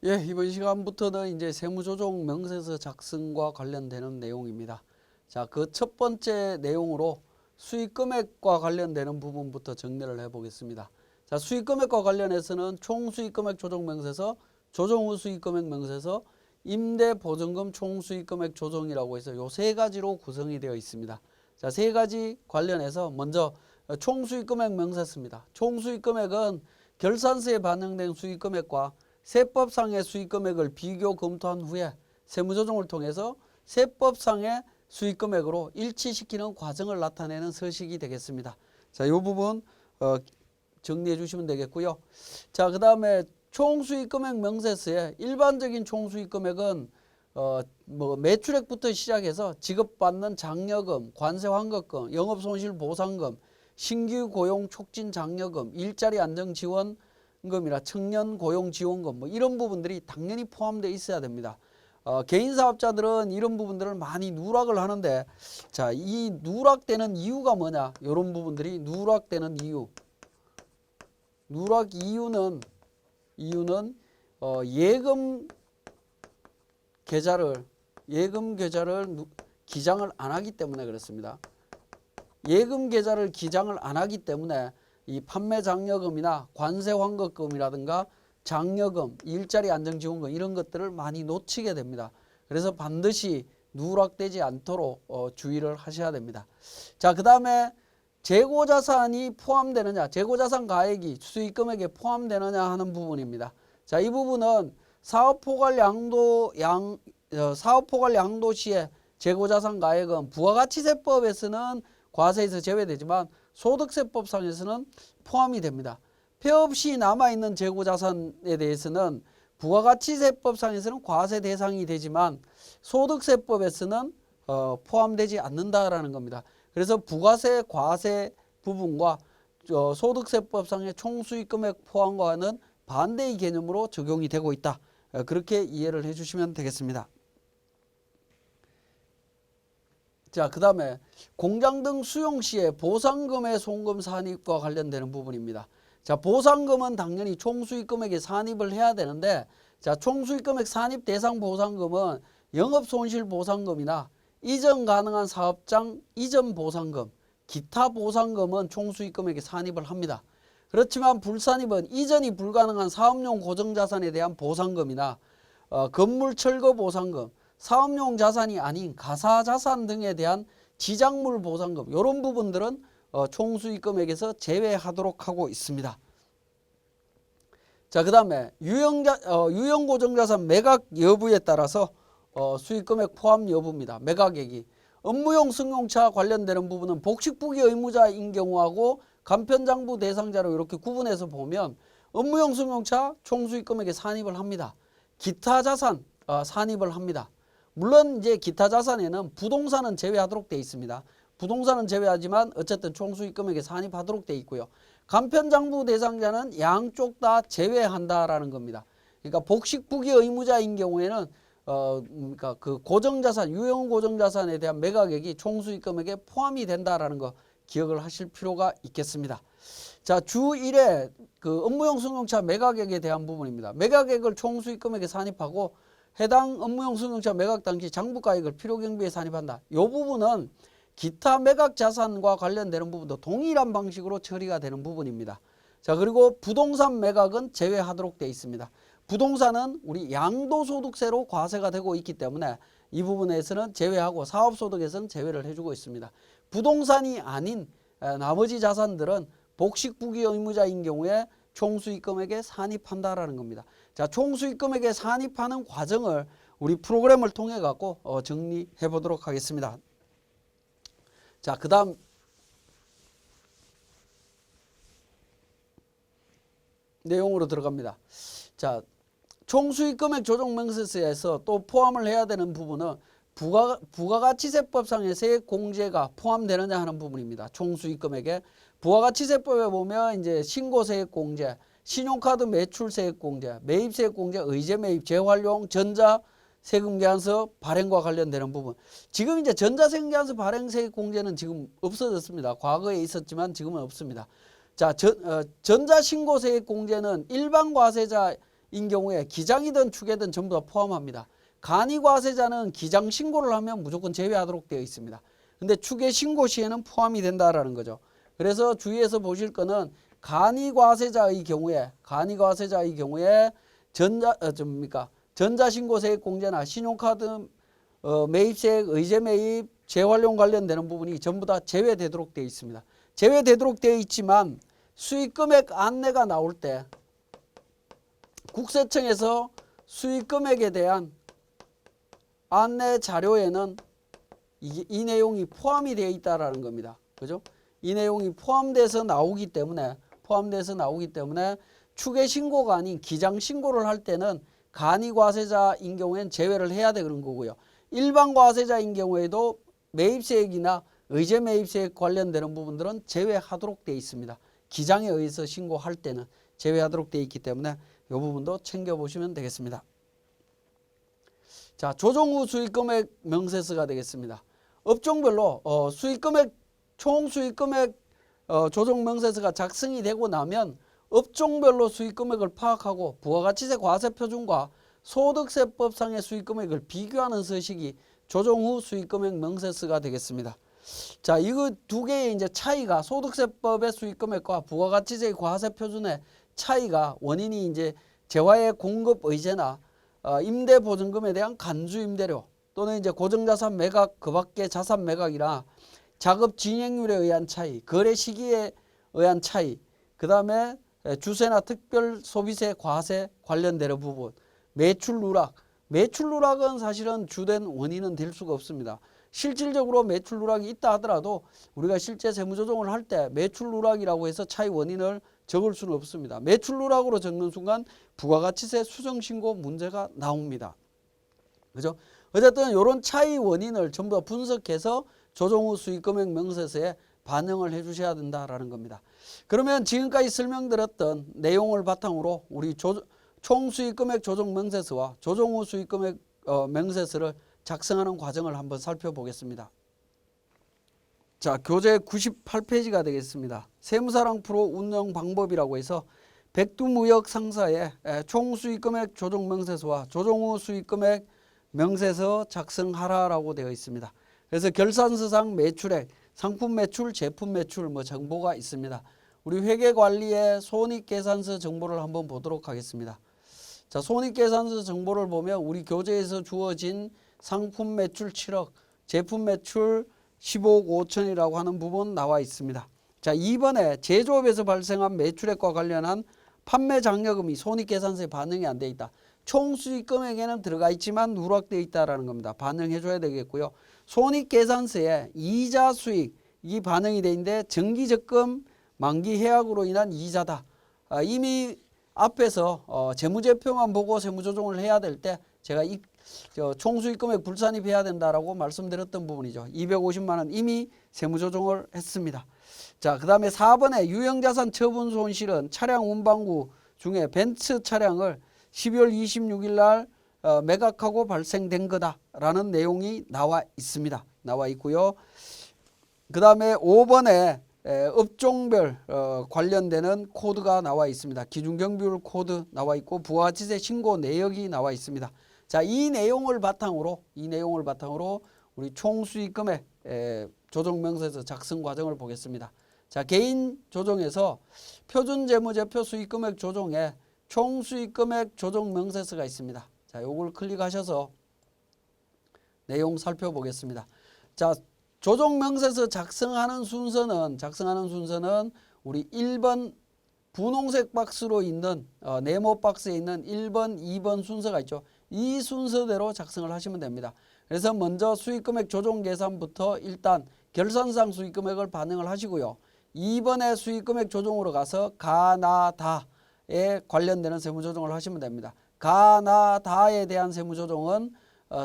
예, 이번 시간부터는 이제 세무조정 명세서 작성과 관련되는 내용입니다. 자, 그 첫 번째 내용으로 수익금액과 관련되는 부분부터 정리를 해보겠습니다. 자, 수익금액과 관련해서는 총수익금액 조정명세서, 조정후 수익금액 명세서, 임대보증금 총수익금액 조정이라고 해서 요 세 가지로 구성이 되어 있습니다. 자, 세 가지 관련해서 먼저 총수익금액 명세서입니다. 총수익금액은 결산서에 반영된 수익금액과 세법상의 수익금액을 비교 검토한 후에 세무조정을 통해서 세법상의 수익금액으로 일치시키는 과정을 나타내는 서식이 되겠습니다. 자, 이 부분 정리해 주시면 되겠고요. 자, 그 다음에 총수익금액 명세서의 일반적인 총수익금액은 매출액부터 시작해서 지급받는 장려금, 관세환급금, 영업손실보상금, 신규 고용 촉진 장려금, 일자리 안정 지원 금이나 청년 고용 지원금 뭐 이런 부분들이 당연히 포함되어 있어야 됩니다. 개인 사업자들은 이런 부분들을 많이 누락을 하는데, 자, 이 누락되는 이유가 뭐냐? 이런 부분들이 누락되는 이유. 누락 이유는 예금 계좌를 기장을 안 하기 때문에 그렇습니다. 예금 계좌를 기장을 안 하기 때문에 이 판매 장려금이나 관세 환급금이라든가 장려금, 일자리 안정지원금 이런 것들을 많이 놓치게 됩니다. 그래서 반드시 누락되지 않도록 주의를 하셔야 됩니다. 자, 그 다음에 재고자산이 포함되느냐, 재고자산 가액이 수익금액에 포함되느냐 하는 부분입니다. 자, 이 부분은 사업포괄 양도 시에 재고자산 가액은 부가가치세법에서는 과세에서 제외되지만 소득세법상에서는 포함이 됩니다. 폐업 시 남아있는 재고자산에 대해서는 부가가치세법상에서는 과세 대상이 되지만 소득세법에서는 포함되지 않는다라는 겁니다. 그래서 부가세, 과세 부분과 소득세법상의 총수익금액 포함과는 반대의 개념으로 적용이 되고 있다. 그렇게 이해를 해주시면 되겠습니다. 자, 그 다음에 공장 등 수용 시에 보상금의 송금 산입과 관련되는 부분입니다. 자, 보상금은 당연히 총수익금액에 산입을 해야 되는데, 자, 총수익금액 산입 대상 보상금은 영업손실보상금이나 이전 가능한 사업장 이전 보상금, 기타 보상금은 총수익금액에 산입을 합니다. 그렇지만 불산입은 이전이 불가능한 사업용 고정자산에 대한 보상금이나 건물 철거 보상금, 사업용 자산이 아닌 가사자산 등에 대한 지작물 보상금 이런 부분들은 총수익금액에서 제외하도록 하고 있습니다. 자, 그 다음에 유형고정자산 매각 여부에 따라서 수익금액 포함 여부입니다. 매각액이. 업무용 승용차 관련되는 부분은 복식부기 의무자인 경우하고 간편장부 대상자로 이렇게 구분해서 보면 업무용 승용차 총수익금액에 산입을 합니다. 기타 자산 산입을 합니다. 물론 이제 기타 자산에는 부동산은 제외하도록 되어 있습니다. 부동산은 제외하지만 어쨌든 총수익금액에 산입하도록 되어 있고요. 간편장부 대상자는 양쪽 다 제외한다라는 겁니다. 그러니까 복식부기 의무자인 경우에는 그러니까 그 고정자산, 유형 고정자산에 대한 매각액이 총수익금액에 포함이 된다라는 거 기억을 하실 필요가 있겠습니다. 자, 주 1회 그 업무용 승용차 매각액에 대한 부분입니다. 매각액을 총수익금액에 산입하고 해당 업무용 승용차 매각 당시 장부가액을 필요경비에 산입한다. 이 부분은 기타 매각 자산과 관련되는 부분도 동일한 방식으로 처리가 되는 부분입니다. 자, 그리고 부동산 매각은 제외하도록 되어 있습니다. 부동산은 우리 양도소득세로 과세가 되고 있기 때문에 이 부분에서는 제외하고 사업소득에서는 제외를 해주고 있습니다. 부동산이 아닌 나머지 자산들은 복식부기 의무자인 경우에 총수익금액에 산입한다라는 겁니다. 자, 총수익금액에 산입하는 과정을 우리 프로그램을 통해 갖고 정리해 보도록 하겠습니다. 자, 그 다음 내용으로 들어갑니다. 자, 총수익금액 조정명세서에서 또 포함을 해야 되는 부분은 부가가치세법상의 세액공제가 포함되느냐 하는 부분입니다. 총수익금액에 부가가치세법에 보면 이제 신고세액공제, 신용카드 매출세액공제, 매입세액공제, 의제매입, 재활용, 전자세금계산서 발행과 관련되는 부분. 지금 이제 전자세금계산서 발행세액공제는 지금 없어졌습니다. 과거에 있었지만 지금은 없습니다. 자, 전자신고세액공제는 일반 과세자 경우에 기장이든 축이든 전부 다 포함합니다. 간이과세자는 기장 신고를 하면 무조건 제외하도록 되어 있습니다. 근데 축의 신고 시에는 포함이 된다라는 거죠. 그래서 주의해서 보실 거는 간이과세자의 경우에 전자신고세액 공제나 신용카드 매입세액, 의제 매입, 재활용 관련되는 부분이 전부 다 제외되도록 되어 있습니다. 제외되도록 되어 있지만 수익금액 안내가 나올 때 국세청에서 수익금액에 대한 안내 자료에는 이 내용이 포함이 되어 있다라는 겁니다. 그죠? 이 내용이 포함돼서 나오기 때문에 축의 신고가 아닌 기장 신고를 할 때는 간이과세자인 경우에는 제외를 해야 되는 거고요. 일반 과세자인 경우에도 매입세액이나 의제 매입세액 관련되는 부분들은 제외하도록 되어 있습니다. 기장에 의해서 신고할 때는 제외하도록 되어 있기 때문에 이 부분도 챙겨보시면 되겠습니다. 자, 조정 후 수익금액 명세서가 되겠습니다. 업종별로 총 수익금액 조정 명세서가 작성이 되고 나면 업종별로 수익금액을 파악하고 부가가치세 과세표준과 소득세법상의 수익금액을 비교하는 서식이 조정 후 수익금액 명세서가 되겠습니다. 자, 이거 두 개의 이제 차이가 소득세법의 수익금액과 부가가치세 과세표준의 차이가 원인이 이제 재화의 공급 의제나 임대보증금에 대한 간주임대료 또는 이제 고정자산 매각 그 밖의 자산 매각이나 작업 진행률에 의한 차이, 거래 시기에 의한 차이, 그 다음에 주세나 특별 소비세 과세 관련되는 부분, 매출 누락은 사실은 주된 원인은 될 수가 없습니다. 실질적으로 매출 누락이 있다 하더라도 우리가 실제 세무조정을 할 때 매출 누락이라고 해서 차이 원인을 적을 수는 없습니다. 매출 누락으로 적는 순간 부가가치세 수정신고 문제가 나옵니다. 그죠? 어쨌든 이런 차이 원인을 전부 다 분석해서 조정 후 수익금액 명세서에 반영을 해 주셔야 된다라는 겁니다. 그러면 지금까지 설명드렸던 내용을 바탕으로 우리 총 수익금액 조정 명세서와 조정 후 수익금액 명세서를 작성하는 과정을 한번 살펴보겠습니다. 자, 교재 98페이지가 되겠습니다. 세무사랑 프로 운영 방법이라고 해서 백두무역 상사의 총 수익금액 조정 명세서와 조정 후 수익금액 명세서 작성하라라고 되어 있습니다. 그래서 결산서상 매출액, 상품 매출, 제품 매출 정보가 있습니다. 우리 회계관리의 손익계산서 정보를 한번 보도록 하겠습니다. 자, 손익계산서 정보를 보면 우리 교재에서 주어진 상품 매출 7억, 제품 매출 15억 5천이라고 하는 부분 나와 있습니다. 자, 이번에 제조업에서 발생한 매출액과 관련한 판매 장려금이 손익계산서에 반영이 안 돼 있다. 총 수익금액에는 들어가 있지만 누락되어 있다라는 겁니다. 반영해 줘야 되겠고요. 손익계산서에 이자 수익이 반영이 돼 있는데 정기적금 만기 해약으로 인한 이자다. 이미 앞에서 재무제표만 보고 세무조정을 해야 될 때 제가 총수익금액 불산입해야 된다라고 말씀드렸던 부분이죠. 250만 원 이미 세무조정을 했습니다. 자, 그 다음에 4번에 유형자산 처분 손실은 차량 운반구 중에 벤츠 차량을 12월 26일 날 매각하고 발생된 거다라는 내용이 나와 있습니다. 나와 있고요. 그 다음에 5번에 업종별 관련되는 코드가 나와 있습니다. 기준경비율 코드 나와 있고 부가가치세 신고 내역이 나와 있습니다. 자, 이 내용을 바탕으로 우리 총수익금액 조정명세서 작성 과정을 보겠습니다. 자, 개인 조정에서 표준재무제표 수익금액 조정에 총수익금액 조정명세서가 있습니다. 자, 요걸 클릭하셔서 내용 살펴보겠습니다. 자, 조정명세서 작성하는 순서는 우리 1번 분홍색 박스로 있는 네모 박스에 있는 1번, 2번 순서가 있죠. 이 순서대로 작성을 하시면 됩니다. 그래서 먼저 수익금액 조정 계산부터 일단 결산상 수익금액을 반영을 하시고요. 2번에 수익금액 조정으로 가서 가나다에 관련되는 세무조정을 하시면 됩니다. 가나다에 대한 세무조정은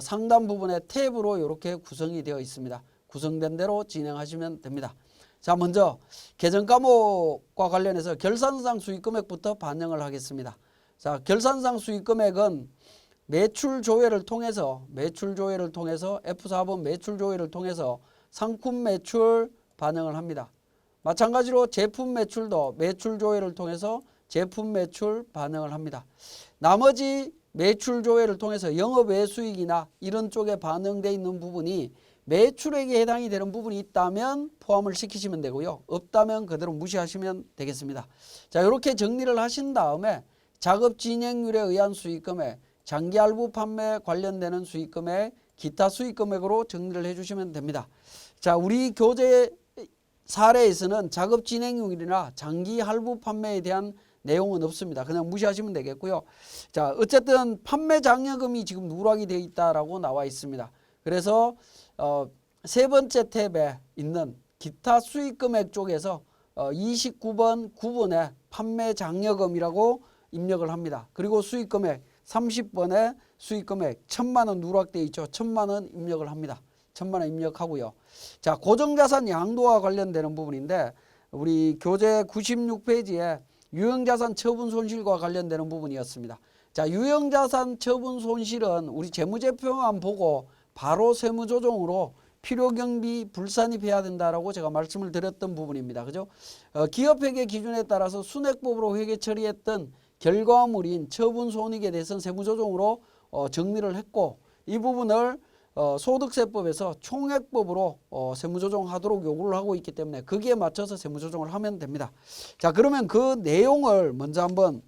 상단 부분에 탭으로 이렇게 구성이 되어 있습니다. 구성된 대로 진행하시면 됩니다. 자, 먼저 계정 과목과 관련해서 결산상 수익금액부터 반영을 하겠습니다. 자, 결산상 수익금액은 매출 조회를 통해서 F4번 매출 조회를 통해서 상품 매출 반영을 합니다. 마찬가지로 제품 매출도 매출 조회를 통해서 제품 매출 반영을 합니다. 나머지 매출 조회를 통해서 영업 외 수익이나 이런 쪽에 반영되어 있는 부분이 매출액에 해당이 되는 부분이 있다면 포함을 시키시면 되고요. 없다면 그대로 무시하시면 되겠습니다. 자, 이렇게 정리를 하신 다음에 작업 진행률에 의한 수익금액, 장기 할부 판매 관련되는 수익금액, 기타 수익금액으로 정리를 해주시면 됩니다. 자, 우리 교재 사례에서는 작업 진행률이나 장기 할부 판매에 대한 내용은 없습니다. 그냥 무시하시면 되겠고요. 자, 어쨌든 판매 장려금이 지금 누락이 되어 있다라고 나와 있습니다. 그래서 세 번째 탭에 있는 기타 수익금액 쪽에서 29번 9번에 판매 장려금이라고 입력을 합니다. 그리고 수익금액 30번에 수익금액 1,000만 원 누락되어 있죠. 1,000만 원 입력을 합니다. 1,000만 원 입력하고요. 자, 고정자산 양도와 관련되는 부분인데 우리 교재 96페이지에 유형자산 처분 손실과 관련되는 부분이었습니다. 자, 유형자산 처분 손실은 우리 재무제표만 보고 바로 세무조정으로 필요경비 불산입해야 된다라고 제가 말씀을 드렸던 부분입니다. 그죠? 기업회계 기준에 따라서 순액법으로 회계 처리했던 결과물인 처분 손익에 대해서는 세무조정으로 정리를 했고 이 부분을 소득세법에서 총액법으로 세무조정하도록 요구를 하고 있기 때문에 거기에 맞춰서 세무조정을 하면 됩니다. 자, 그러면 그 내용을 먼저 한번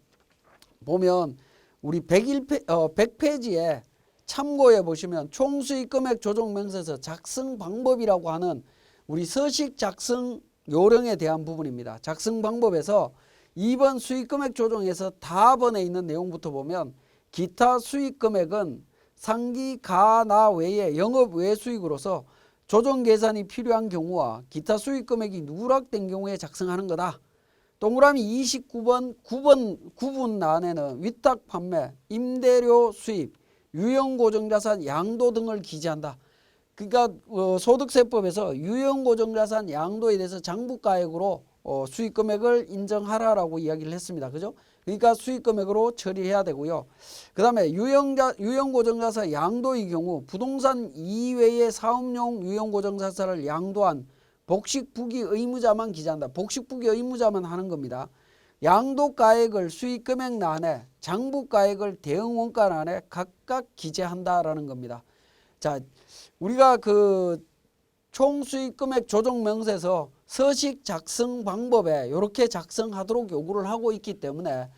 보면 우리 100페이지에 참고해 보시면 총수익금액 조정명세서 작성 방법이라고 하는 우리 서식 작성 요령에 대한 부분입니다. 작성 방법에서 2번 수익금액 조정에서 다번에 있는 내용부터 보면 기타 수익금액은 상기 가나 외에 영업 외 수익으로서 조정 계산이 필요한 경우와 기타 수익금액이 누락된 경우에 작성하는 거다. 동그라미 29번 9분 안에는 위탁 판매, 임대료 수입, 유형고정자산 양도 등을 기재한다. 그러니까 소득세법에서 유형고정자산 양도에 대해서 장부가액으로 수익금액을 인정하라라고 이야기를 했습니다. 그죠? 그러니까 수익금액으로 처리해야 되고요. 그 다음에 유형고정자산 양도의 경우 부동산 이외의 사업용 유형고정자산을 양도한 복식부기 의무자만 기재한다. 복식부기 의무자만 하는 겁니다. 양도가액을 수익금액란에 장부가액을 대응원가란에 각각 기재한다라는 겁니다. 자, 우리가 그 총수익금액 조정명세서 서식 작성 방법에 이렇게 작성하도록 요구를 하고 있기 때문에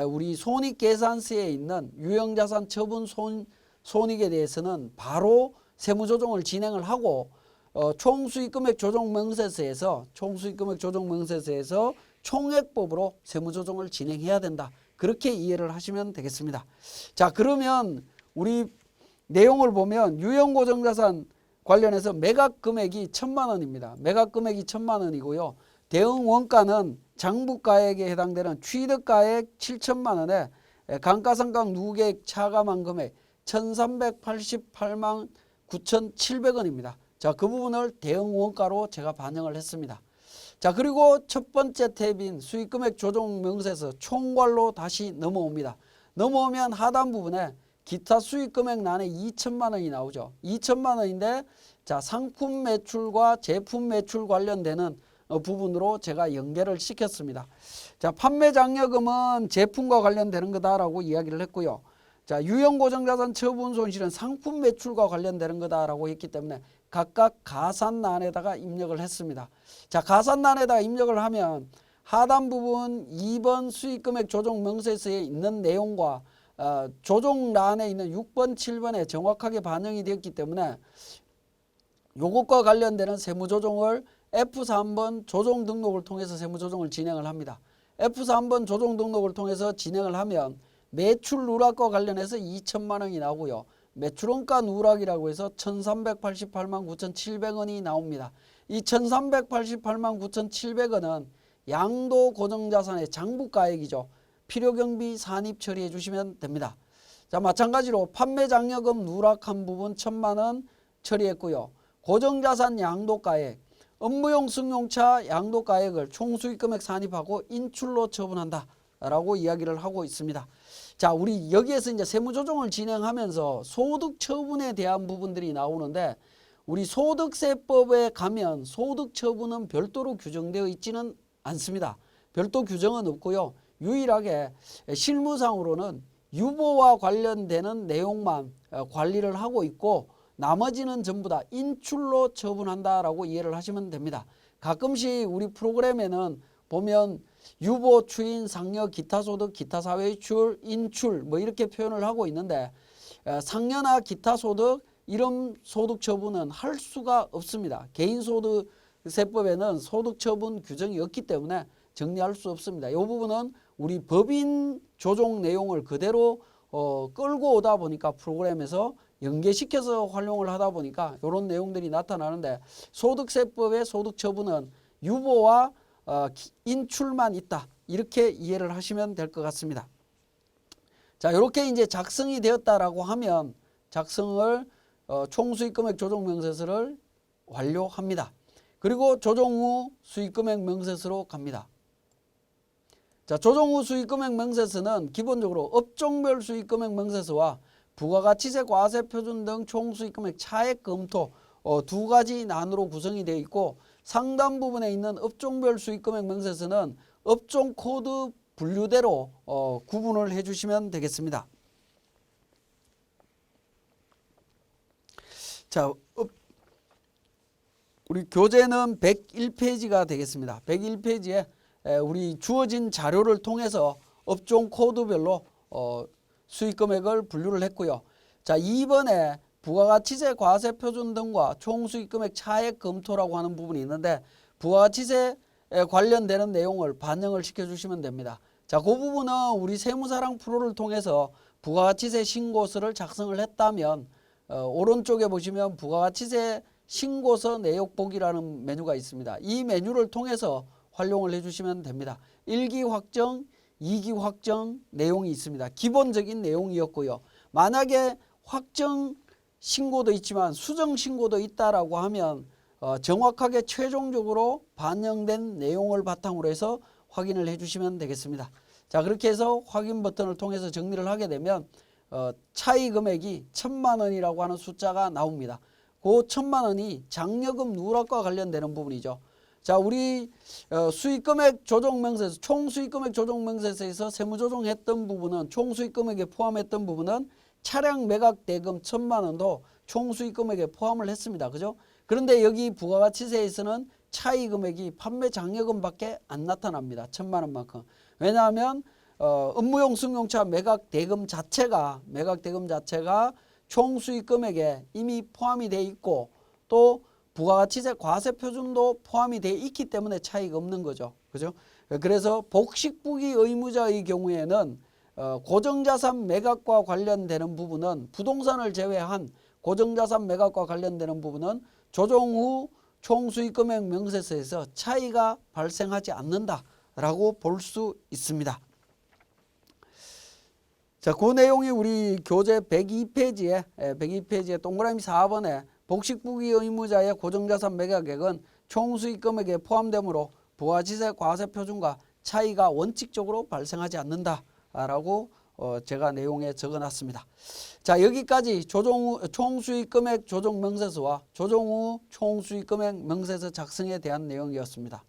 우리 손익계산서에 있는 유형자산 처분 손익에 대해서는 바로 세무조정을 진행을 하고 총수익금액 조정명세서에서 총액법으로 세무조정을 진행해야 된다. 그렇게 이해를 하시면 되겠습니다. 자, 그러면 우리 내용을 보면 유형고정자산 관련해서 매각금액이 1,000만 원입니다. 매각금액이 1,000만 원이고요. 대응원가는 장부가액에 해당되는 취득가액 7천만 원에 감가상각 누계액 차감한 금액 1,388만 9,700원입니다. 자, 그 부분을 대응원가로 제가 반영을 했습니다. 자, 그리고 첫 번째 탭인 수익금액 조정명세서 총괄로 다시 넘어옵니다. 넘어오면 하단 부분에 기타 수익금액란에 2천만 원이 나오죠. 2천만 원인데 자, 상품 매출과 제품 매출 관련되는 부분으로 제가 연계를 시켰습니다. 자, 판매 장려금은 제품과 관련되는 거다라고 이야기를 했고요. 자, 유형고정자산 처분 손실은 상품 매출과 관련되는 거다라고 했기 때문에 각각 가산란에다가 입력을 했습니다. 자, 가산란에다가 입력을 하면 하단 부분 2번 수익금액 조정명세서에 있는 내용과 조정란에 있는 6번, 7번에 정확하게 반영이 되었기 때문에 요것과 관련되는 세무조정을 F3번 조정 등록을 통해서 세무조정을 진행을 합니다. F3번 조정 등록을 통해서 진행을 하면 매출 누락과 관련해서 2천만 원이 나오고요. 매출원가 누락이라고 해서 1,388만 9,700원이 나옵니다. 이 1,388만 9,700원은 양도고정자산의 장부가액이죠. 필요경비 산입 처리해 주시면 됩니다. 자, 마찬가지로 판매장려금 누락한 부분 1,000만 원 처리했고요. 고정자산 양도가액, 업무용 승용차 양도가액을 총수익금액 산입하고 인출로 처분한다 라고 이야기를 하고 있습니다. 자, 우리 여기에서 이제 세무조정을 진행하면서 소득 처분에 대한 부분들이 나오는데 우리 소득세법에 가면 소득 처분은 별도로 규정되어 있지는 않습니다. 별도 규정은 없고요. 유일하게 실무상으로는 유보와 관련되는 내용만 관리를 하고 있고 나머지는 전부 다 인출로 처분한다라고 이해를 하시면 됩니다. 가끔씩 우리 프로그램에는 보면 유보, 추인, 상여, 기타소득, 기타사회이출, 인출 뭐 이렇게 표현을 하고 있는데 상여나 기타소득 이런 소득 처분은 할 수가 없습니다. 개인소득세법에는 소득처분 규정이 없기 때문에 정리할 수 없습니다. 이 부분은 우리 법인 조정 내용을 그대로 끌고 오다 보니까 프로그램에서 연계시켜서 활용을 하다 보니까 이런 내용들이 나타나는데 소득세법의 소득처분은 유보와 인출만 있다. 이렇게 이해를 하시면 될 것 같습니다. 자, 이렇게 이제 작성이 되었다라고 하면 작성을 총수익금액 조정명세서를 완료합니다. 그리고 조정 후 수익금액 명세서로 갑니다. 자, 조정 후 수익금액 명세서는 기본적으로 업종별 수익금액 명세서와 부가가치세 과세표준 등 총수익금액 차액 검토 두 가지 난으로 구성이 되어 있고 상단 부분에 있는 업종별 수익금액 명세서는 업종 코드 분류대로 구분을 해주시면 되겠습니다. 자, 우리 교재는 101페이지가 되겠습니다. 101페이지에 우리 주어진 자료를 통해서 업종 코드별로 수익금액을 분류를 했고요. 자, 2번에 부가가치세 과세표준 등과 총수익금액 차액 검토라고 하는 부분이 있는데 부가가치세에 관련되는 내용을 반영을 시켜주시면 됩니다. 자, 그 부분은 우리 세무사랑 프로를 통해서 부가가치세 신고서를 작성을 했다면 오른쪽에 보시면 부가가치세 신고서 내역 보기라는 메뉴가 있습니다. 이 메뉴를 통해서 활용을 해주시면 됩니다. 1기 확정, 2기 확정 내용이 있습니다. 기본적인 내용이었고요. 만약에 확정 신고도 있지만 수정 신고도 있다라고 하면 정확하게 최종적으로 반영된 내용을 바탕으로 해서 확인을 해주시면 되겠습니다. 자, 그렇게 해서 확인 버튼을 통해서 정리를 하게 되면 차이 금액이 1,000만 원이라고 하는 숫자가 나옵니다. 그 1,000만 원이 장려금 누락과 관련되는 부분이죠. 자, 우리 수익금액 조정명세서, 총수익금액 조정명세서에서 세무조정했던 부분은 총수익금액에 포함했던 부분은 차량 매각 대금 1,000만 원도 총수익금액에 포함을 했습니다. 그죠? 그런데 여기 부가가치세에서는 차이 금액이 판매 장려금밖에 안 나타납니다. 1,000만 원만큼. 왜냐하면 업무용 승용차 매각 대금 자체가 총수익금액에 이미 포함이 돼 있고 또 부가가치세 과세표준도 포함이 돼 있기 때문에 차이가 없는 거죠. 그죠? 그래서 복식부기 의무자의 경우에는 고정자산 매각과 관련되는 부분은 부동산을 제외한 고정자산 매각과 관련되는 부분은 조정 후 총수익금액 명세서에서 차이가 발생하지 않는다라고 볼 수 있습니다. 자, 그 내용이 우리 교재 102페이지에 동그라미 4번에 복식부기 의무자의 고정자산 매각액은 총수익금액에 포함되므로 부가가치세 과세표준과 차이가 원칙적으로 발생하지 않는다라고 제가 내용에 적어놨습니다. 자, 여기까지 조정 후 총수익금액 조정명세서와 조정 후 총수익금액 명세서 작성에 대한 내용이었습니다.